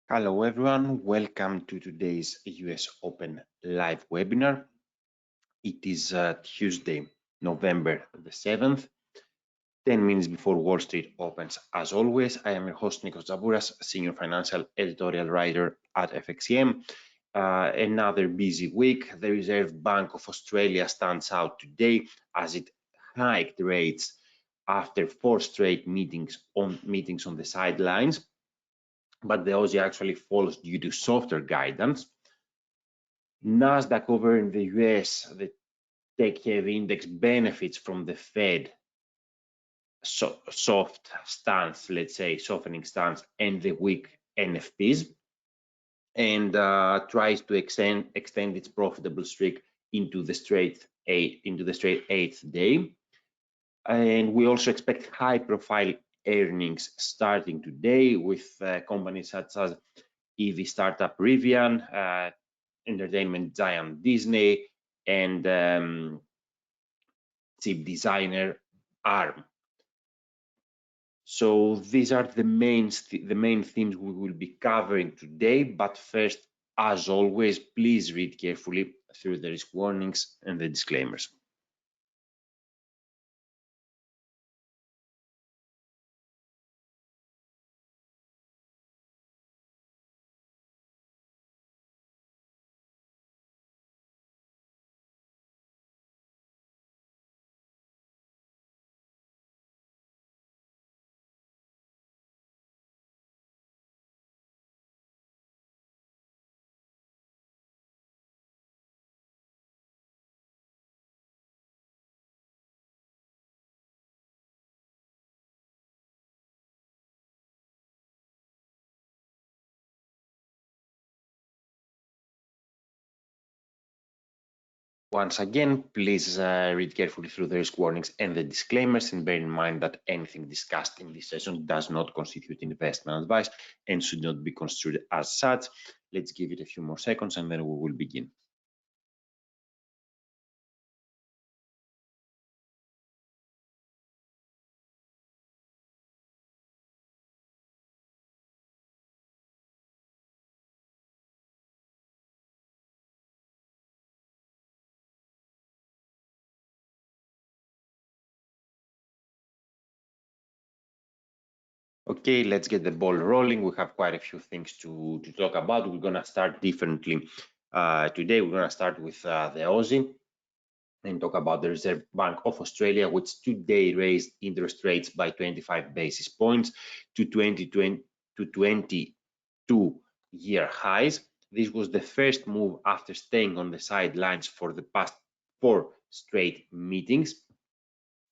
Hello everyone, welcome to today's US Open live webinar. It is Tuesday, November the 7th, 10 minutes before Wall Street opens. As always, I am your host Nikos Zabouras, Senior Financial Editorial Writer at FXCM. Another busy week. The Reserve Bank of Australia stands out today as it hiked rates after 4 straight meetings on the sidelines. But the Aussie actually falls due to softer guidance. Nasdaq over in the US, the tech-heavy index benefits from the Fed soft stance, let's say softening stance, and the weak NFPs, and tries to extend its profitable streak into the straight eighth day. And we also expect high-profile earnings starting today with companies such as EV startup Rivian, entertainment giant Disney, and chip designer ARM. So these are the main themes we will be covering today. But first, as always, please read carefully through the risk warnings and the disclaimers. Once again, please read carefully through the risk warnings and the disclaimers, and bear in mind that anything discussed in this session does not constitute investment advice and should not be construed as such. Let's give it a few more seconds and then we will begin. Okay, let's get the ball rolling. We have quite a few things to talk about. We're gonna start differently today. We're gonna start with the Aussie and talk about the Reserve Bank of Australia, which today raised interest rates by 25 basis points to 22-year highs. This was the first move after staying on the sidelines for the past 4 straight meetings.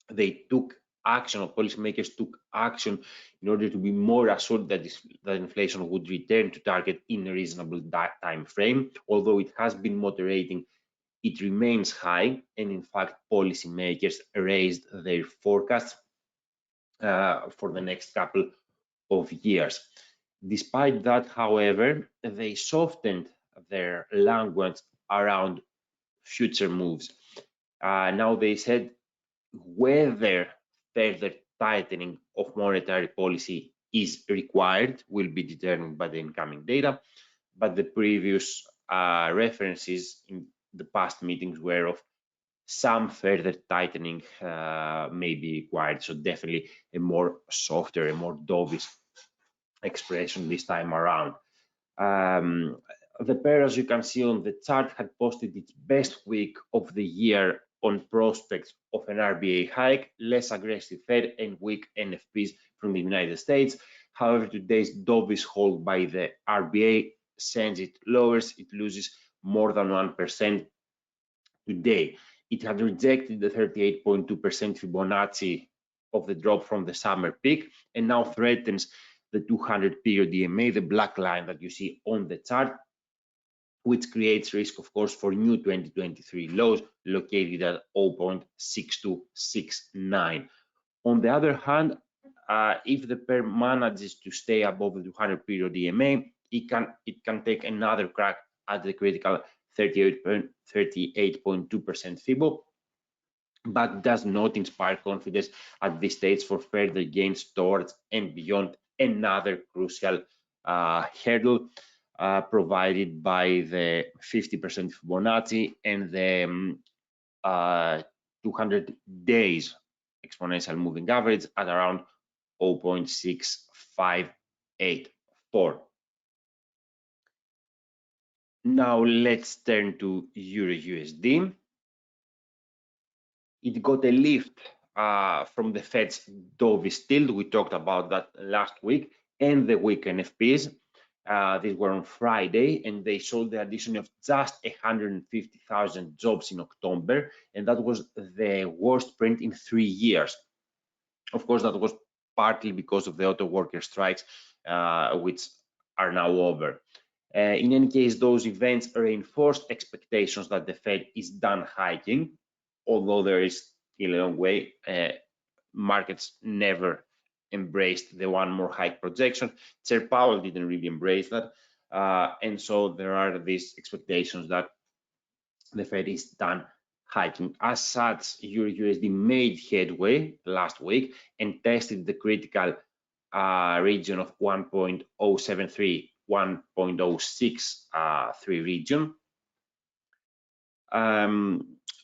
They took action, or policymakers took action in order to be more assured that inflation would return to target in a reasonable time frame. Although it has been moderating, it remains high, and in fact, policymakers raised their forecasts for the next couple of years. Despite that, however, they softened their language around future moves. Now they said whether further tightening of monetary policy is required will be determined by the incoming data, but the previous references in the past meetings were of some further tightening may be required. So definitely a more softer, a more dovish expression this time around. The pair, as you can see on the chart, had posted its best week of the year on prospects of an RBA hike, less aggressive Fed, and weak NFPs from the United States. However, today's dovish hold by the RBA sends it lowers. It loses more than 1% today. It had rejected the 38.2% Fibonacci of the drop from the summer peak and now threatens the 200-period EMA, the black line that you see on the chart, which creates risk, of course, for new 2023 lows located at 0.6269. On the other hand, if the pair manages to stay above the 200-period EMA, it can take another crack at the critical 38.2% Fibo, but does not inspire confidence at this stage for further gains towards and beyond another crucial hurdle provided by the 50% Fibonacci and the 200 days exponential moving average at around 0.6584. Now let's turn to Euro USD. It got a lift from the Fed's dovish tilt. We talked about that last week, and the weak NFPs. These were on Friday, and they showed the addition of just 150,000 jobs in October, and that was the worst print in 3 years. Of course, that was partly because of the auto worker strikes, which are now over. In any case, those events reinforced expectations that the Fed is done hiking, although there is still a long way. Markets never embraced the one more hike projection. Chair Powell didn't really embrace that. And so there are these expectations that the Fed is done hiking. As such, Euro USD made headway last week and tested the critical region of 1.073, 1.063 region,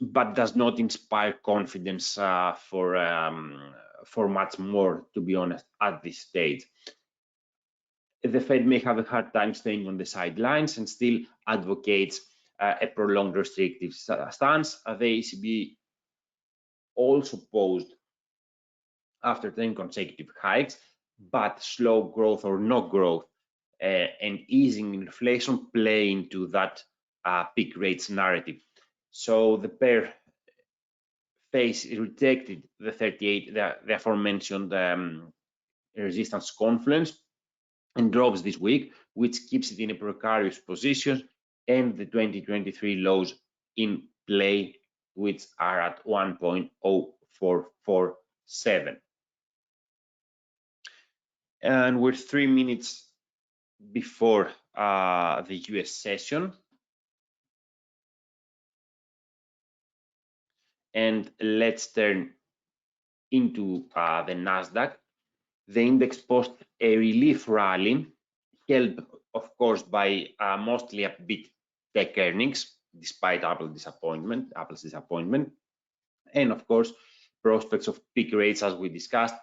but does not inspire confidence for much more, to be honest, at this stage. The Fed may have a hard time staying on the sidelines and still advocates a prolonged restrictive stance. The ECB also paused after 10 consecutive hikes, but slow growth or no growth and easing inflation play into that peak rates narrative. So the pair rejected the 38, the aforementioned resistance confluence, and drops this week, which keeps it in a precarious position, and the 2023 lows in play, which are at 1.0447. And we're 3 minutes before the US session. And let's turn into the Nasdaq. The index posted a relief rally, helped, of course, by mostly upbeat tech earnings, despite Apple's disappointment, and of course, prospects of peak rates, as we discussed,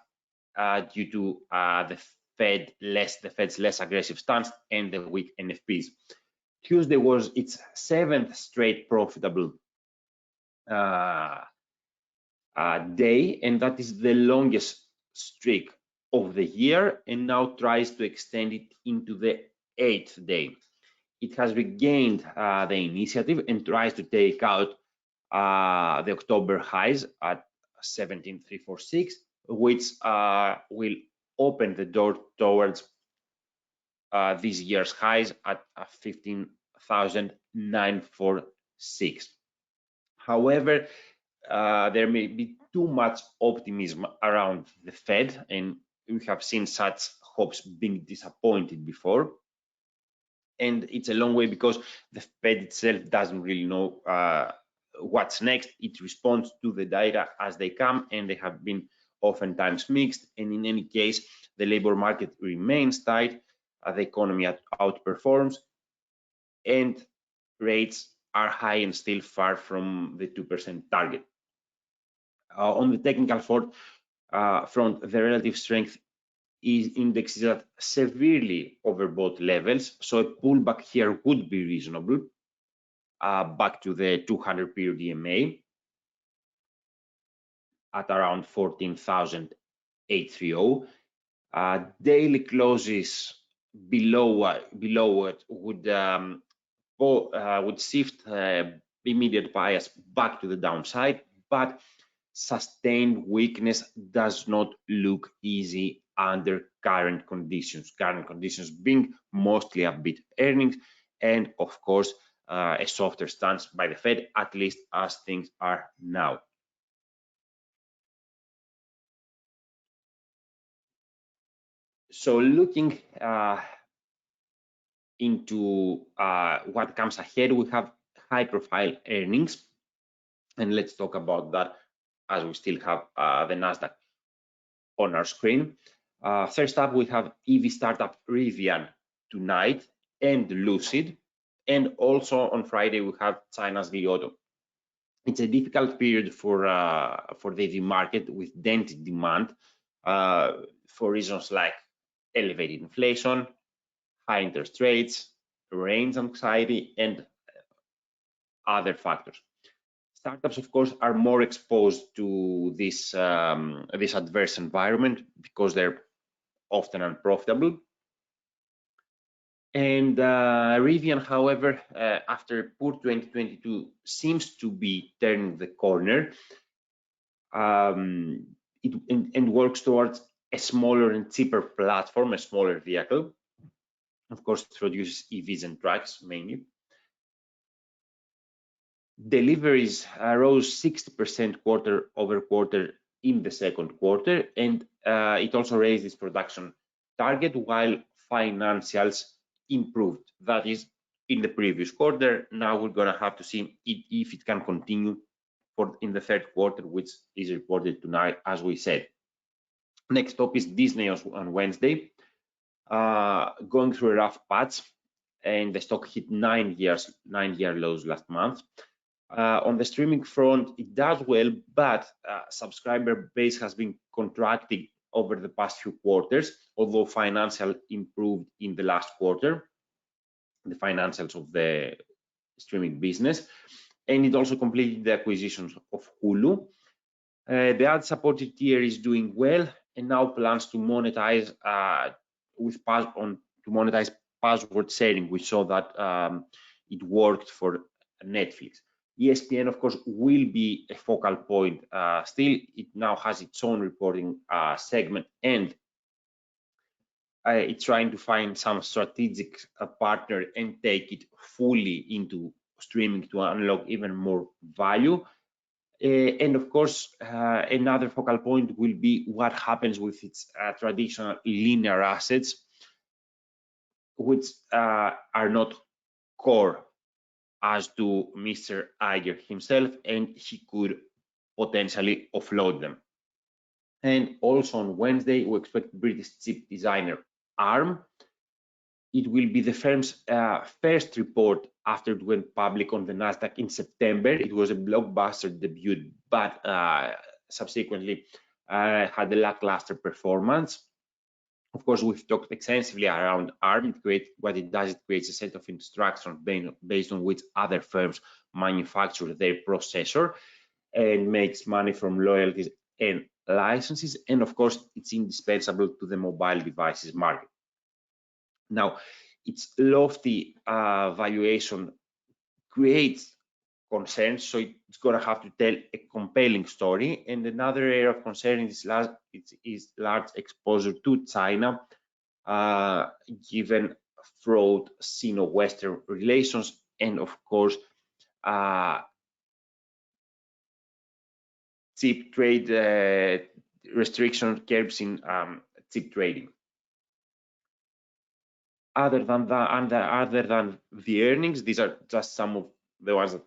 due to the Fed's less aggressive stance and the weak NFPs. Tuesday was its 7th straight profitable day, and that is the longest streak of the year, and now tries to extend it into the 8th day. It has regained the initiative and tries to take out the October highs at 17,346, which will open the door towards this year's highs at 15,946. However, there may be too much optimism around the Fed, and we have seen such hopes being disappointed before. And it's a long way because the Fed itself doesn't really know what's next. It responds to the data as they come, and they have been oftentimes mixed. And in any case, the labor market remains tight, the economy outperforms, and rates are high and still far from the 2% target. On the technical front, the relative strength index is at severely overbought levels, so a pullback here would be reasonable. Back to the 200 period EMA at around 14,830. Daily closes below it would shift immediate bias back to the downside, but sustained weakness does not look easy under current conditions being mostly upbeat earnings, and of course a softer stance by the Fed, at least as things are now. So looking into what comes ahead, we have high profile earnings, and let's talk about that as we still have the Nasdaq on our screen. First up, we have EV startup Rivian tonight and Lucid, and also on Friday we have China's Li Auto. It's a difficult period for the EV market with dented demand for reasons like elevated inflation, high interest rates, range anxiety, and other factors. Startups, of course, are more exposed to this adverse environment because they're often unprofitable. And Rivian, however, after poor 2022, seems to be turning the corner and works towards a smaller and cheaper platform, a smaller vehicle. Of course, it produces EVs and trucks mainly. Deliveries rose 60% quarter-over-quarter in the second quarter, and it also raised its production target while financials improved. That is in the previous quarter. Now we're going to have to see if it can continue in the third quarter, which is reported tonight, as we said. Next up is Disney on Wednesday, going through a rough patch, and the stock hit 9-year lows last month. On the streaming front, it does well, but subscriber base has been contracting over the past few quarters, although financial improved in the last quarter, the financials of the streaming business, and it also completed the acquisitions of Hulu. The ad-supported tier is doing well, and now plans to monetize password sharing. We saw that it worked for Netflix. ESPN, of course, will be a focal point. Still, it now has its own reporting segment, and it's trying to find some strategic partner and take it fully into streaming to unlock even more value. And of course, another focal point will be what happens with its traditional linear assets, which are not core as to Mr. Iger himself, and he could potentially offload them. And also on Wednesday, we expect British chip designer ARM. It will be the firm's first report after it went public on the Nasdaq in September. It was a blockbuster debut, but subsequently had a lackluster performance. Of course, we've talked extensively around ARM. What it does, it creates a set of instructions based on which other firms manufacture their processor and makes money from royalties and licenses. And of course, it's indispensable to the mobile devices market. Now, its lofty valuation creates concerns, so it's going to have to tell a compelling story. And another area of concern is large exposure to China, given fraught Sino-Western relations, and of course, chip trade restriction curbs in chip trading. Other than the earnings, these are just some of the ones that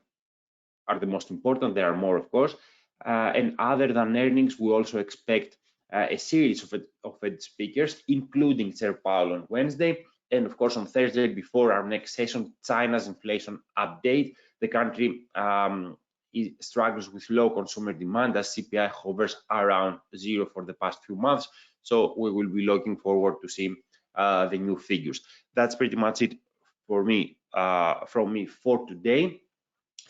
are the most important. There are more, of course. And other than earnings, we also expect a series of Fed speakers, including Chair Powell on Wednesday. And of course, on Thursday, before our next session, China's inflation update. The country struggles with low consumer demand as CPI hovers around 0 for the past few months. So we will be looking forward to see the new figures. That's pretty much it for me, from me for today.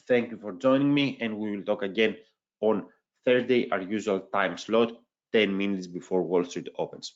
Thank you for joining me, and we will talk again on Thursday, our usual time slot, 10 minutes before Wall Street opens.